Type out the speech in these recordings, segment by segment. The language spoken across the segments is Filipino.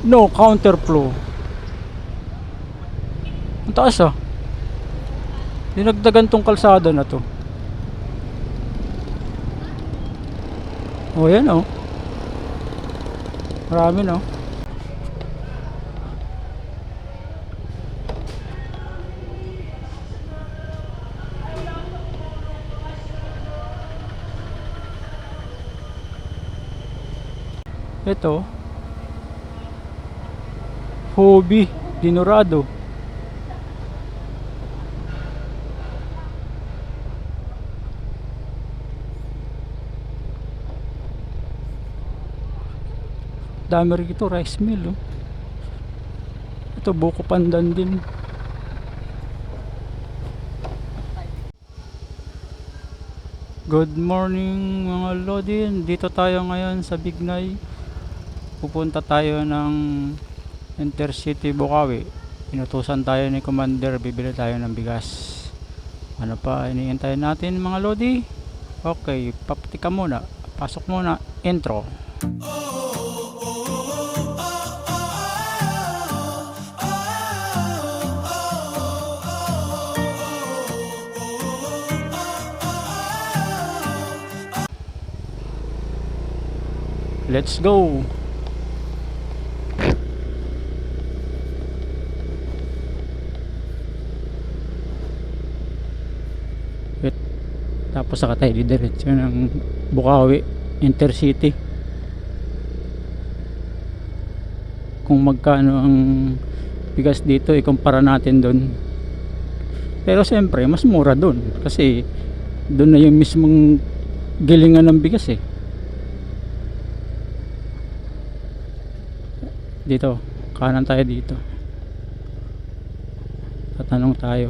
No counterflow. Ang taas ah. Dinagdagan tong kalsada na to. Oh yan oh. Marami no. Ito Hobby Dinorado. Dami rin ito, rice mill oh. Ito buko pandan din. Good morning mga lodi. Dito tayo ngayon sa Bignay. Pupunta tayo ng Intercity Bukawi. Inutusan tayo ni Commander, bibili tayo ng bigas. Ano pa iniintay natin mga lodi? Okay, papatika muna. Pasok muna. Intro. Let's go. Tapos saka tayo didiretso ng Bukawi Intercity. Kung magkano ang bigas dito, ikumpara natin doon. Pero siyempre mas mura doon kasi doon na yung mismong gilingan ng bigas eh. Dito, kanan tayo dito. Tatanong tayo.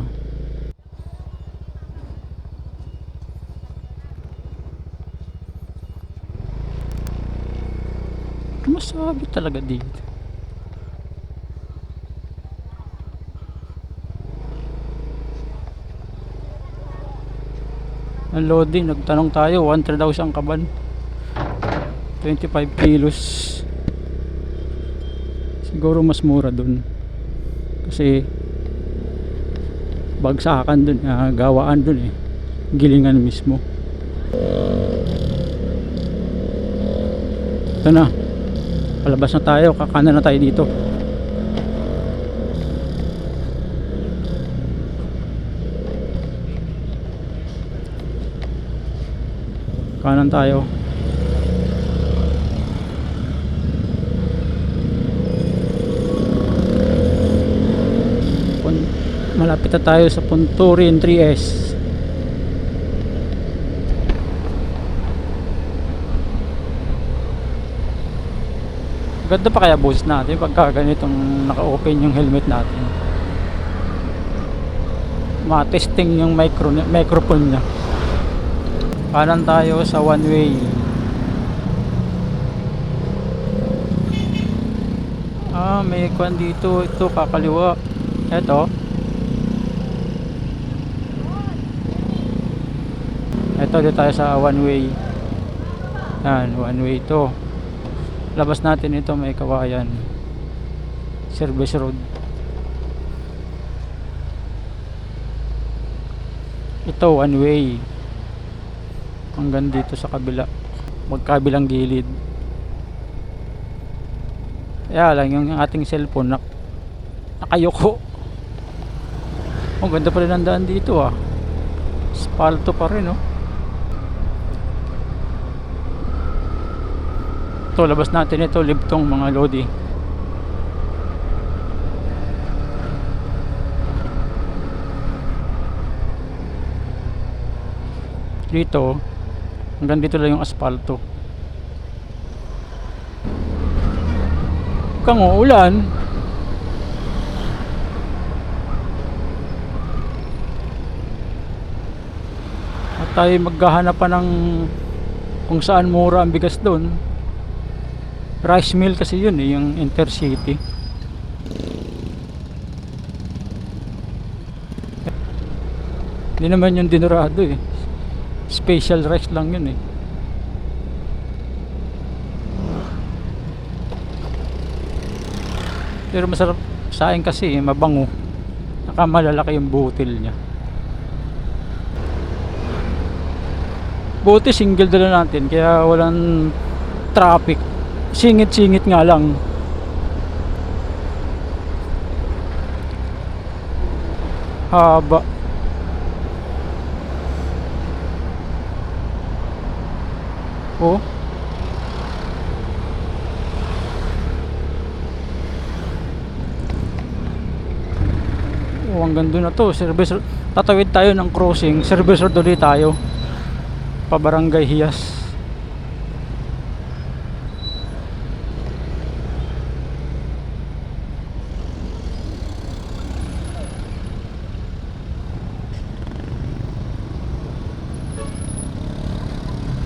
Masabi talaga dito. Ang loading, nagtanong tayo, 100 daw siyang kaban. 25 kilos. Siguro mas mura dun kasi bagsakan dun, gawaan dun eh, gilingan mismo. Ito na, palabas na tayo, kakanan na tayo dito. Kanan tayo. Malapit na tayo sa Punturin 3S. Ganda pa kaya boses natin pagka ganitong naka-open yung helmet natin. Ma-testing yung microphone niya. Kanan tayo sa one way. May kwan dito. Ito kakaliwa. Ito dito tayo sa one way. Yan, one way to. Labas natin ito, may kawayan. Service road. Ito one way. Hanggang dito sa kabila. Magkabilang gilid. Kaya lang yung ating cellphone nakayoko. Oh, ganda pa rin ang daan dito ah. Spalto pa rin oh. Ito, labas natin ito, libtong mga lodi. Dito, hanggang dito lang yung aspalto. Kung uulan, at tayo maghahanap pa ng kung saan mura ang bigas doon. Rice mill kasi yun eh, yung Intercity. Hindi naman yung Dinorado eh, special rice lang yun eh. Pero masarap sa akin kasi, mabango. Saka malalaki yung butil niya. Buti single dala natin kaya walang traffic. Singit-singit nga lang. Haba. Oh. Oh, hanggang doon na to. Service, tatawid tayo ng crossing. Service road ulit tayo. Pa Barangay Hias.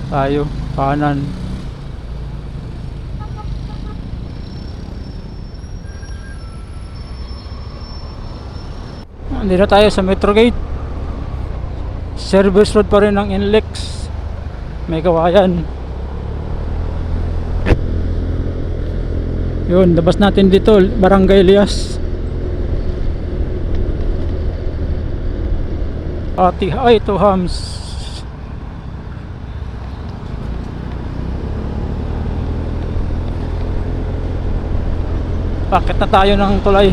Tayo kanan. Nandito tayo sa Metro Gate. Service road pa rin ng NLEX. May kawayan. Yun, labas natin dito, Barangay Elias. Ati, ay ito Hams. Bakit na tayo ng tulay?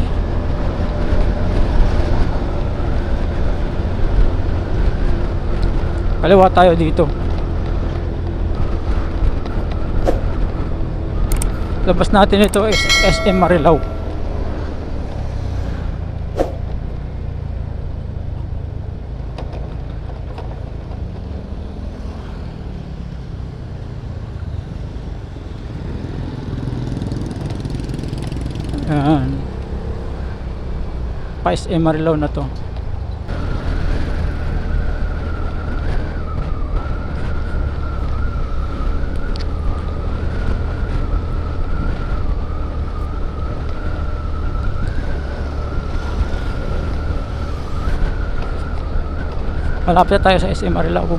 Kaliwa tayo dito. Labas natin ito is SM Marilao. Ayan. Pa SM Marilao na to. Malapit tayo sa SM Marilao.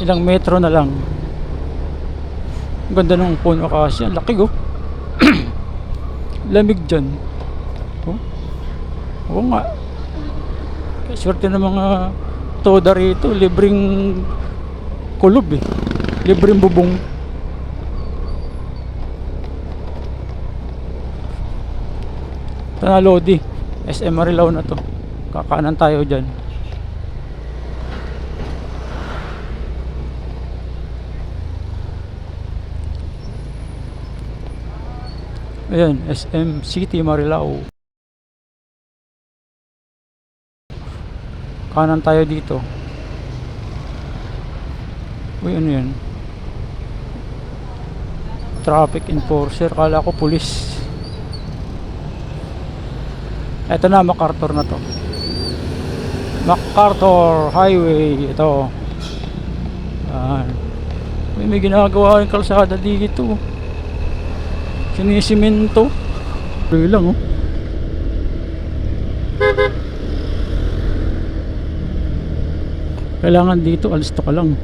Ilang metro na lang. Ang ganda ng puno kasi. Ang laki oh. Lamig dyan. Oh. Oo nga. Swerte ng mga toda rito. Libreng kulob eh. Libreng bubong. Ito na Lodi. SM Marilao na to. Kakanan tayo dyan. Ayan, SM City Marilao. Kanan tayo dito. Uy, ano yan? Traffic enforcer. Kala ko pulis. Eto na, MacArthur na to. MacArthur Highway. Ito. Ayan. May ginagawa yung kalsada dito. Sinisimento. Tuloy lang oh. Kailangan dito alisto ka lang.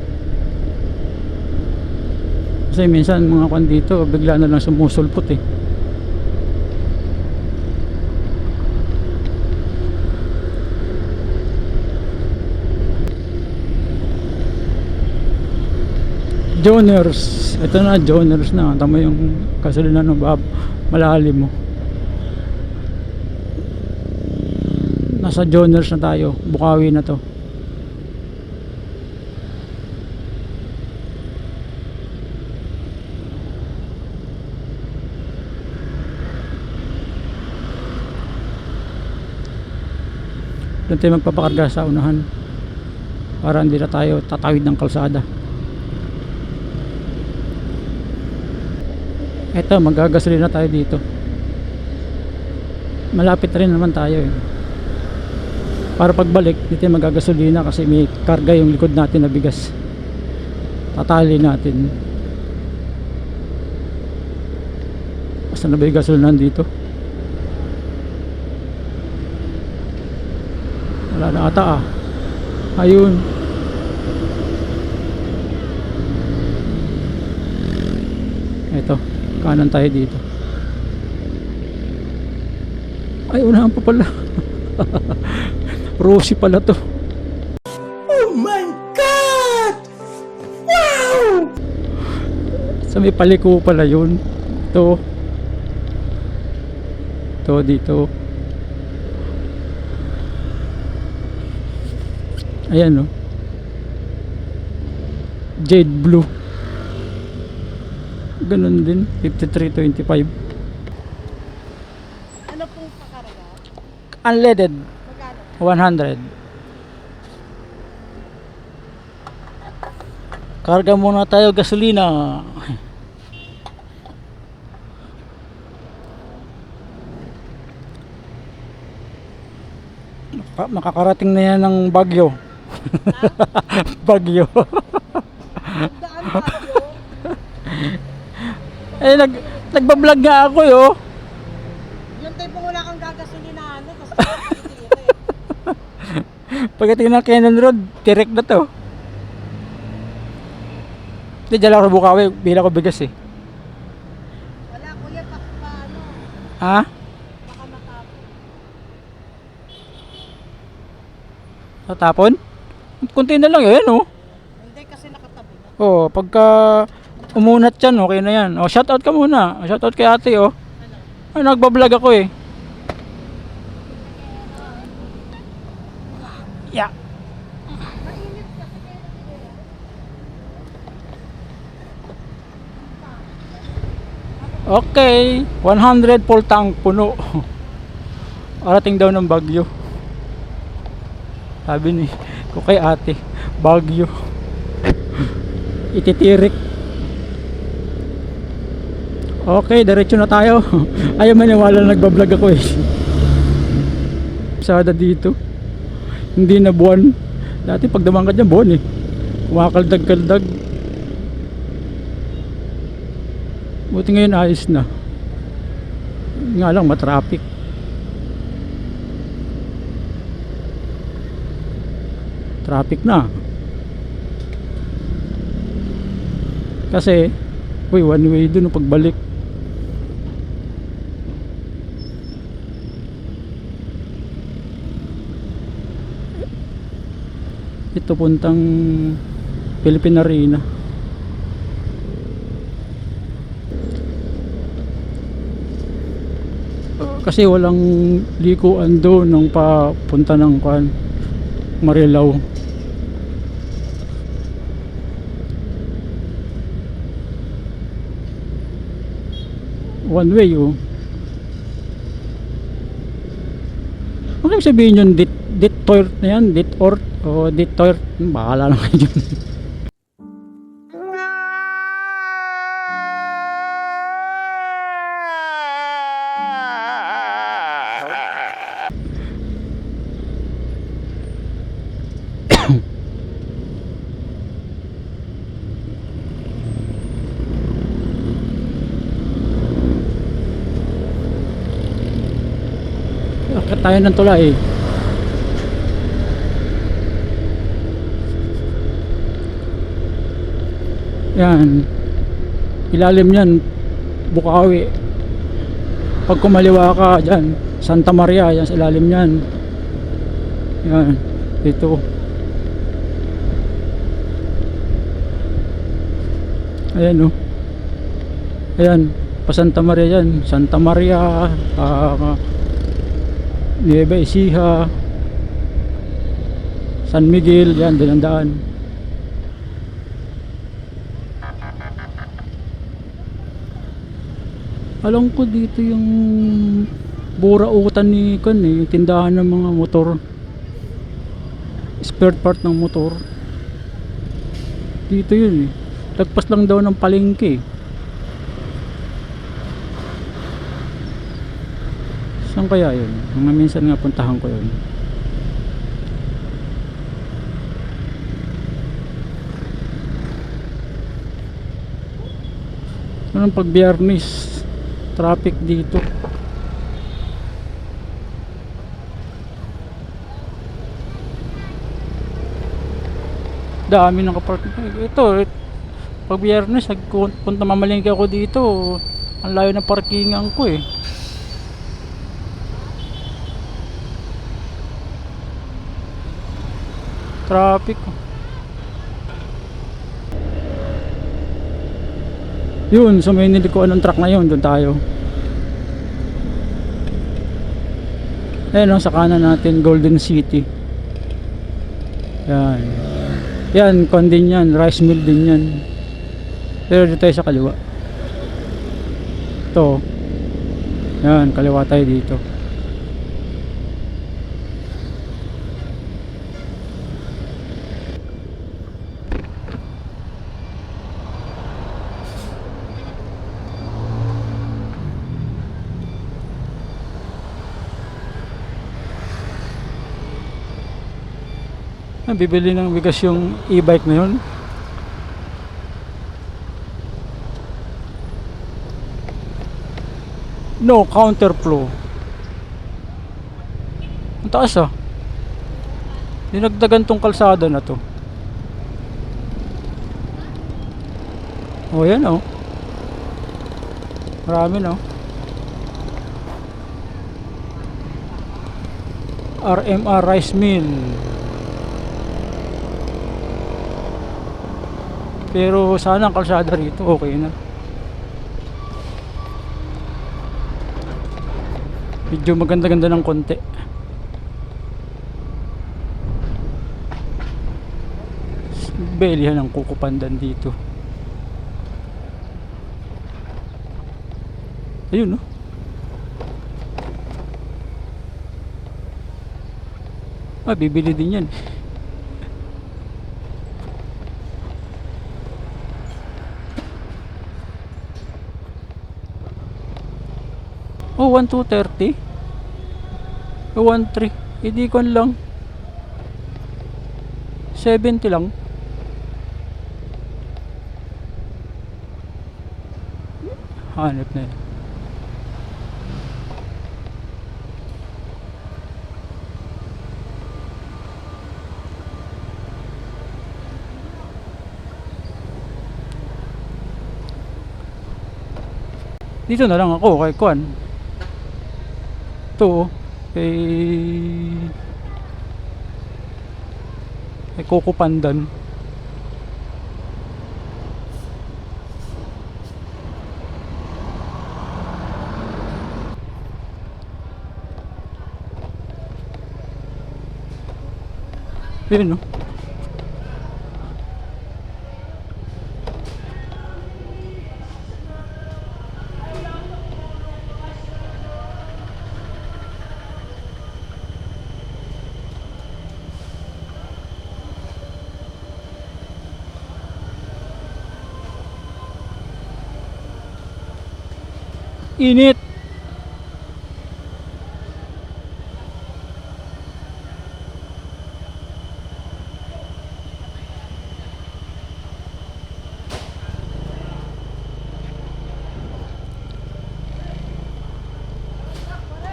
Kasi minsan mga kwan dito bigla na lang sumusulpot eh. Joners. Ito na, Joners na. Tama yung kasalinan ng malalim mo. Nasa Joners na tayo. Bukawi na to. Doon tayo magpapakarga sa unahan para hindi na tayo tatawid ng kalsada. Eto, magagasolina tayo dito. Malapit rin naman tayo eh. Para pagbalik dito magagasolina kasi may karga yung likod natin na bigas. Tatali natin. Basta na ba yung gasolinahan dito? Wala na ata ah. Ayun. Eto, kanan tayo dito. Ay, unahan pa pala. Rosie pala to. Oh my God! Wow! Sa may paliko pala yun. Ito. Ito dito. Ayan, oh. Jade blue. Ganun din. 53.25. Ano pong pakarga? Unleaded. Magkano? 100. Karga muna tayo gasolina. Makakarating na yan ng Bagyo. Bagyo. Daan tayo. Eh, nagbablog nga ako, yo. Yung tayo pong wala kang gagasolinahan, gusto ko pagtira eh. Pagdating ng Cannon Road, direct na to. Hindi, dyan ako sa Bukawi, bila ko bigas eh. Wala kuya, paano? Ha? Baka matapon. Tatapon? Kunti na lang yun, oh. Hindi kasi nakatabi na. Oh, pagka umunat yan, okay na yan. Oh, shoutout ka muna. Shoutout kay ate, oh. Ay, nagbablog ako eh. Yeah. Okay, 100 full tank puno. Arating daw ng Bagyo. Sabi ni ko kay ate, Bagyo. Ititirik. Okay, diretso na tayo. Ayaw maniwala na nagbablog ako eh. Sada dito. Hindi na buwan. Dati pag dumaan ka dyan, buwan eh. Kumakaldag-kaldag. Buti ngayon ayos na. Nga lang matraffic. Traffic na. Kasi uy, one way dun ang pagbalik. Ito puntang Philippine Arena. Kasi walang likuan doon nung papunta ng Marilao. One way, oh. Ano yung sabihin yun? Ditort na yan? Ditort? O ditort? Bahala lang kayo dyan. Akit tayo ng tulay eh. Yan. Ilalim yan, Bukawi. Pag kumaliwa ka dyan, Santa Maria, yan sa ilalim yan. Yan, dito. Ayan oh. Ayan, pa Santa Maria yan. Santa Maria, Nueva Ecija, San Miguel, yan, dinandaan. Alam ko dito yung burautan ni yung tindahan ng mga motor, spare part ng motor. Dito yun eh. Lagpas lang daw ng palengke. Saan kaya yun? Mga minsan nga puntahan ko yun. Anong pag Biyernes traffic dito. Dami ng kapark. Ito pag Biyernes punta mamalengke ako dito, ang layo ng parkingan ko eh. Traffic. Yun, so may nilikuan ng truck na yun, doon tayo. Ayan o, sa kanan natin, Golden City. Yan. Yan, kon din yan, rice mill din yan. Pero dito tayo sa kaliwa. Ito. Yan, kaliwa tayo dito. Bibili ng bigas yung e-bike na yun. No counterflow. Ang taas ah. Dinagdagan tong kalsada na to. Oh yan oh. Marami no. RMR Rice Mill. Pero sana ang kalsada rito okay na. Medyo maganda-ganda ng konti. Belihan ng Kuko Pandan dito. Ayun no. Bibili din yan. Oh, 1,230. Oh, 1,3. Hindi ko lang. 70 lang. Hanap na yun. Dito na lang ako kay Kwan. Ito kay Kuko Pandan. Yun no. Init.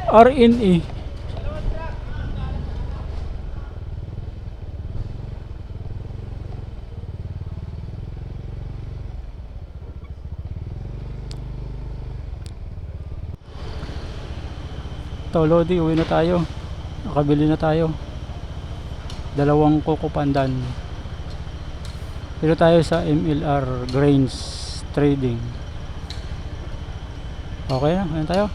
RNE. Lodi, uwi na tayo. Nakabili na tayo. 2 Kuko Pandan. Dito tayo sa MLR Grains Trading. Okay na, ayan tayo.